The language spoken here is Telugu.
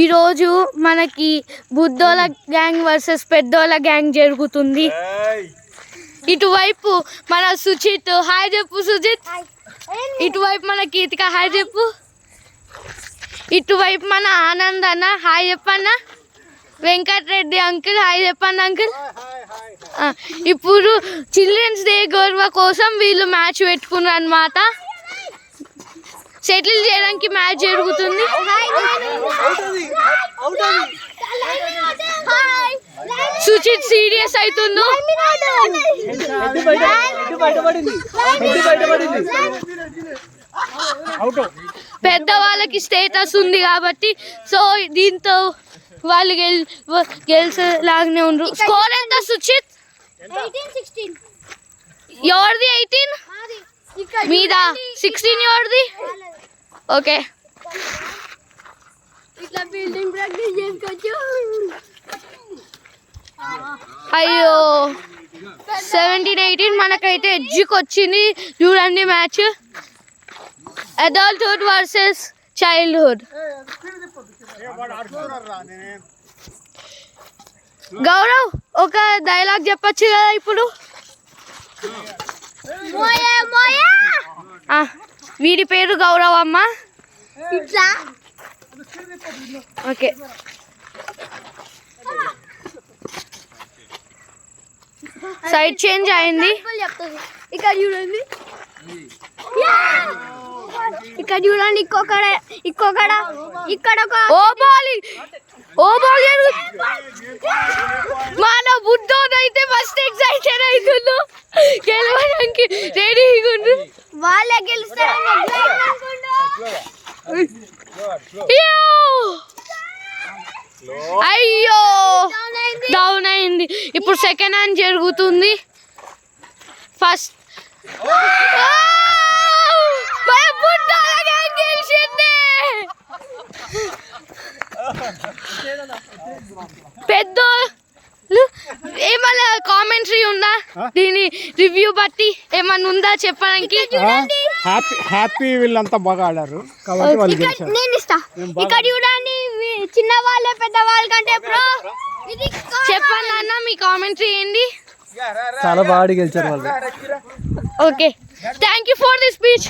ఈరోజు మనకి బుద్ధోల గ్యాంగ్ వర్సెస్ పెద్దోళ్ళ గ్యాంగ్ జరుగుతుంది. ఇటువైపు మన సుచిత్, హాయ్ చెప్పు సుజిత్. ఇటువైపు మన కీతిక, హాయ్ చెప్పు. ఇటువైపు మన ఆనంద్ అన్న, హాయ్ చెప్పన్న. వెంకటరెడ్డి అంకుల్, హాయ్ చెప్పండి అంకుల్. ఇప్పుడు చిల్డ్రన్స్ డే గౌరవ కోసం వీళ్ళు మ్యాచ్ పెట్టుకున్నారు అన్నమాట. సెటిల్ చేయడానికి మ్యాచ్ జరుగుతుంది. సుచిత్ సీరియస్ అవుతుండు. పెద్దవాళ్ళకి స్టేటస్ ఉంది కాబట్టి సో దీంతో వాళ్ళు గెలిచేలాగానే ఉండరు. స్కోర్ ఎంత సుచిత్? 18-16. ఎవరిది 18? మీద 16 ఎవరిది? ఓకే. ఇట్లా బిల్డింగ్ ప్రాక్టీస్ చేసుకోవచ్చు. అయ్యో 17-18 మనకైతే ఎడ్జ్కి వచ్చింది. చూడండి match, adulthood versus childhood. Gaurav ఒక డైలాగ్ చెప్పచ్చు కదా ఇప్పుడు. వీడి పేరు గౌరవ్ అమ్మ. ఓకే, సైడ్ చేంజ్ అయింది. ఇక్కడ చూడండి, ఇక్కడ చూడండి, ఇక్కడ ఓ బాల్ మన బుద్ధోనైతే ఫస్ట్ ఎక్సైటెడ్ అవుతుండు, గెలవడానికి రెడీగా ఉండు. వాళ్ళే గెలుస్తారని అయ్యో డౌన్ అయింది. ఇప్పుడు సెకండ్ హ్యాండ్ జరుగుతుంది. ఫస్ట్ పెద్ద ఏమన్నా కామెంటరీ ఉందా దీని రివ్యూ బట్టి? ఏమన్నా ఉందా చెప్పడానికి? హ్యాపీ వీళ్ళంతా బాగా ఆడారు కాబట్టి వాళ్ళు గెలిచారు. నేను ఇస్తా. ఇక్కడ చూడండి, చిన్న వాళ్ళే పెద్ద వాళ్ళ కంటే ప్రో. చెప్పండి అన్న, మీ కామెంటరీ ఏంటి? చాలా బాగా గెలిచారు వాళ్ళు. Okay, thank you for the speech.